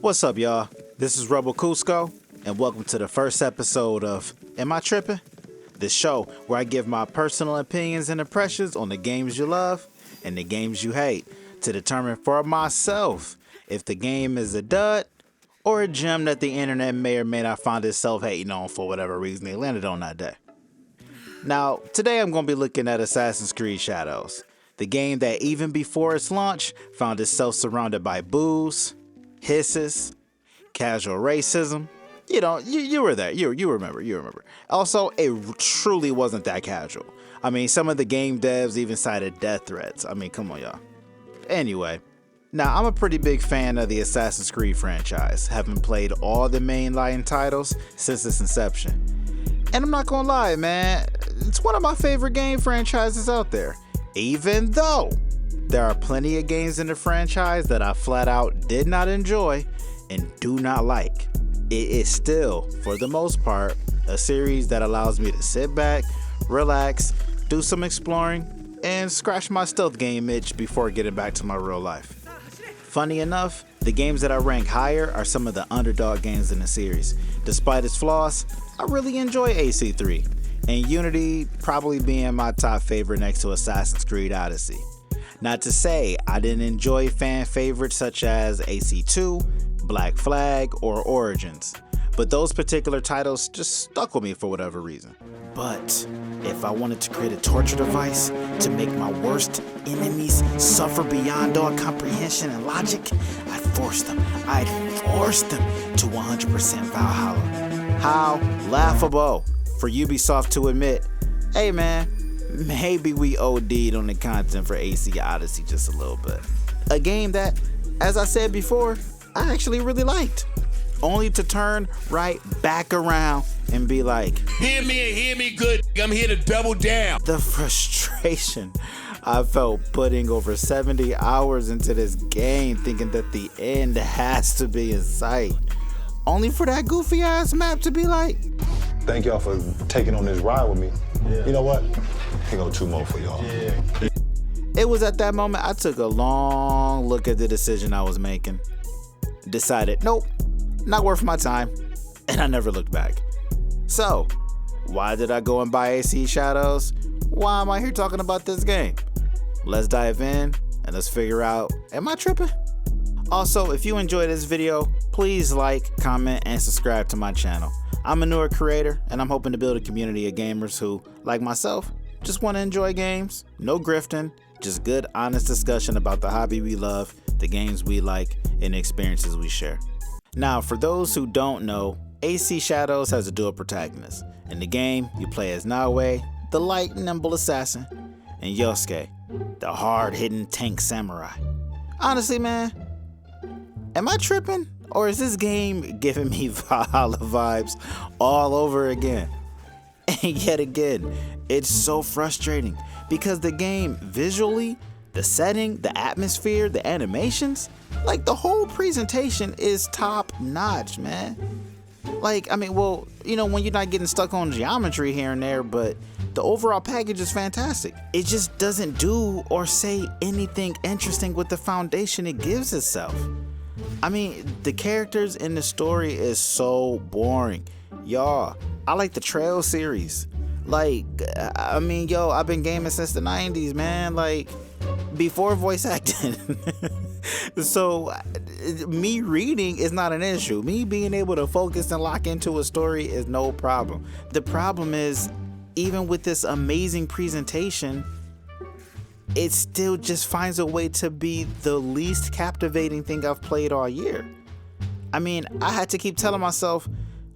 What's up, y'all? This is Rebel Cusco, and welcome to the first episode of Am I Trippin'? This show where I give my personal opinions and impressions on the games you love and the games you hate to determine for myself if the game is a dud or a gem that the internet may or may not find itself hating on for whatever reason they landed on that day. Now, today I'm going to be looking at Assassin's Creed Shadows, the game that even before its launch found itself surrounded by boos, hisses, casual racism. You know, you were there. You remember. Also, it truly wasn't that casual. I mean, some of the game devs even cited death threats. I mean, come on, y'all. Anyway, now I'm a pretty big fan of the Assassin's Creed franchise, having played all the mainline titles since its inception. And I'm not gonna lie, man, it's one of my favorite game franchises out there. Even though there are plenty of games in the franchise that I flat out did not enjoy and do not like, it is still, for the most part, a series that allows me to sit back, relax, do some exploring, and scratch my stealth game itch before getting back to my real life. Funny enough, the games that I rank higher are some of the underdog games in the series. Despite its flaws, I really enjoy AC3, and Unity probably being my top favorite next to Assassin's Creed Odyssey. Not to say I didn't enjoy fan favorites such as AC2, Black Flag, or Origins, but those particular titles just stuck with me for whatever reason. But if I wanted to create a torture device to make my worst enemies suffer beyond all comprehension and logic, I'd force them to 100% Valhalla. How laughable for Ubisoft to admit, hey man, maybe we OD'd on the content for AC Odyssey just a little bit. A game that, as I said before, I actually really liked. Only to turn right back around and be like, hear me good, I'm here to double down. The frustration I felt putting over 70 hours into this game thinking that the end has to be in sight. Only for that goofy ass map to be like, thank y'all for taking on this ride with me. Yeah. You know what? Here go two more for y'all. Yeah. It was at that moment I took a long look at the decision I was making. Decided, nope, not worth my time, and I never looked back. So, why did I go and buy AC Shadows? Why am I here talking about this game? Let's dive in and let's figure out, am I tripping? Also, if you enjoyed this video, please like, comment, and subscribe to my channel. I'm a newer creator, and I'm hoping to build a community of gamers who, like myself, just want to enjoy games, no grifting, just good, honest discussion about the hobby we love, the games we like, and the experiences we share. Now, for those who don't know, AC Shadows has a dual protagonist. In the game, you play as Naoe, the light, nimble assassin, and Yosuke, the hard-hitting tank samurai. Honestly, man, am I tripping? Or is this game giving me Valhalla vibes all over again? And yet again, it's so frustrating because the game visually, the setting, the atmosphere, the animations, like the whole presentation is top notch, man. Like, I mean, well, you know, when you're not getting stuck on geometry here and there, but the overall package is fantastic. It just doesn't do or say anything interesting with the foundation it gives itself. I mean, the characters in the story is so boring. Y'all, I like the Trail series. Like, I mean, yo, I've been gaming since the 90s, man. Like, before voice acting. So, me reading is not an issue. Me being able to focus and lock into a story is no problem. The problem is, even with this amazing presentation, it still just finds a way to be the least captivating thing I've played all year. I mean, I had to keep telling myself,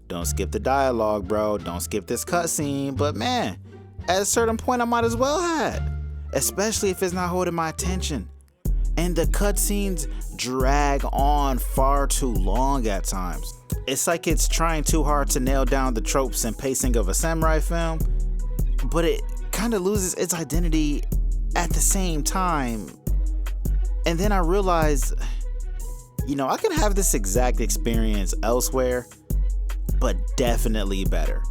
don't skip the dialogue, bro. Don't skip this cutscene. But man, at a certain point, I might as well have. Especially if it's not holding my attention. And the cutscenes drag on far too long at times. It's like it's trying too hard to nail down the tropes and pacing of a samurai film, but it kind of loses its identity at the same time. And then I realized, you know, I can have this exact experience elsewhere, but definitely better.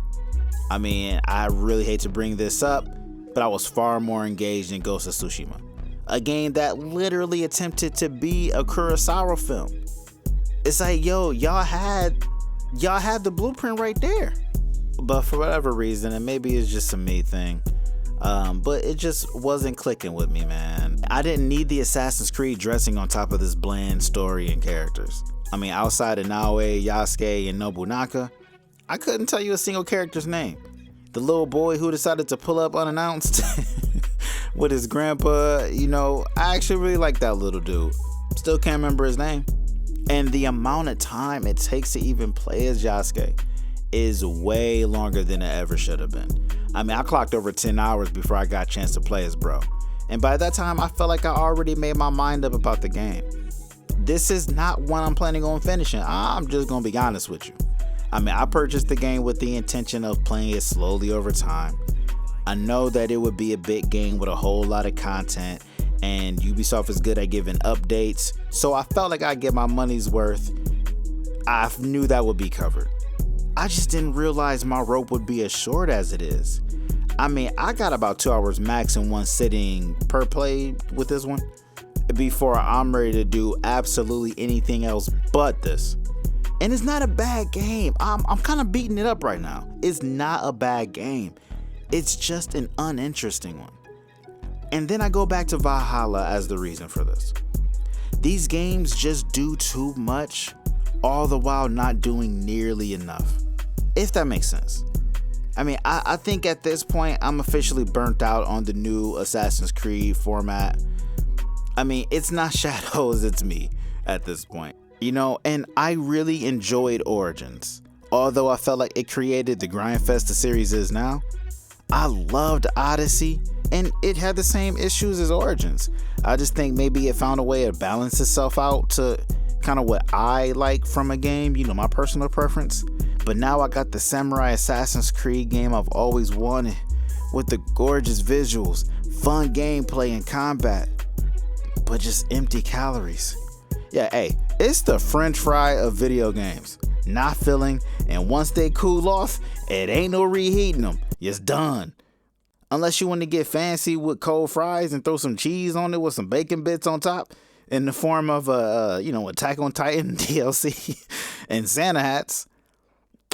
I mean, I really hate to bring this up, but I was far more engaged in Ghost of Tsushima, a game that literally attempted to be a Kurosawa film. It's like, yo, y'all had the blueprint right there. But for whatever reason, and maybe it's just a me thing, but it just wasn't clicking with me, man. I didn't need the Assassin's Creed dressing on top of this bland story and characters. I mean, outside of Naoe, Yasuke, and Nobunaka, I couldn't tell you a single character's name. The little boy who decided to pull up unannounced with his grandpa, I actually really like that little dude. Still can't remember his name. And the amount of time it takes to even play as Yasuke is way longer than it ever should have been. I mean, I clocked over 10 hours before I got a chance to play as bro. And by that time, I felt like I already made my mind up about the game. This is not one I'm planning on finishing. I'm just gonna be honest with you. I mean, I purchased the game with the intention of playing it slowly over time. I know that it would be a big game with a whole lot of content, and Ubisoft is good at giving updates, so I felt like I'd get my money's worth. I knew that would be covered. I just didn't realize my rope would be as short as it is. I mean, I got about 2 hours max in one sitting per play with this one before I'm ready to do absolutely anything else but this. And it's not a bad game. I'm kind of beating it up right now. It's not a bad game. It's just an uninteresting one. And then I go back to Valhalla as the reason for this. These games just do too much, all the while not doing nearly enough. If that makes sense. I mean, I think at this point, I'm officially burnt out on the new Assassin's Creed format. I mean, it's not Shadows, it's me at this point. And I really enjoyed Origins. Although I felt like it created the grindfest the series is now. I loved Odyssey, and it had the same issues as Origins. I just think maybe it found a way to balance itself out to kind of what I like from a game, my personal preference. But now I got the Samurai Assassin's Creed game I've always wanted, with the gorgeous visuals, fun gameplay and combat, but just empty calories. Yeah, hey, it's the French fry of video games. Not filling, and once they cool off, it ain't no reheating them. It's done. Unless you want to get fancy with cold fries and throw some cheese on it with some bacon bits on top in the form of Attack on Titan DLC and Santa hats.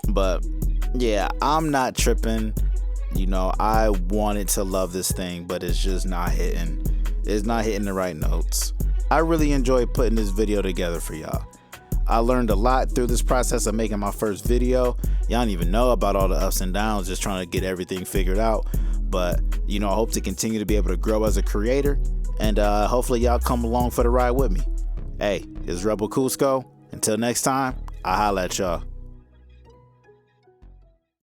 But yeah, I'm not tripping. I wanted to love this thing, but it's just not hitting. It's not hitting the right notes. I really enjoyed putting this video together for y'all. I learned a lot through this process of making my first video. Y'all don't even know about all the ups and downs, just trying to get everything figured out. But, I hope to continue to be able to grow as a creator. And hopefully y'all come along for the ride with me. Hey, it's Rebel Cusco. Until next time, I'll holla at y'all.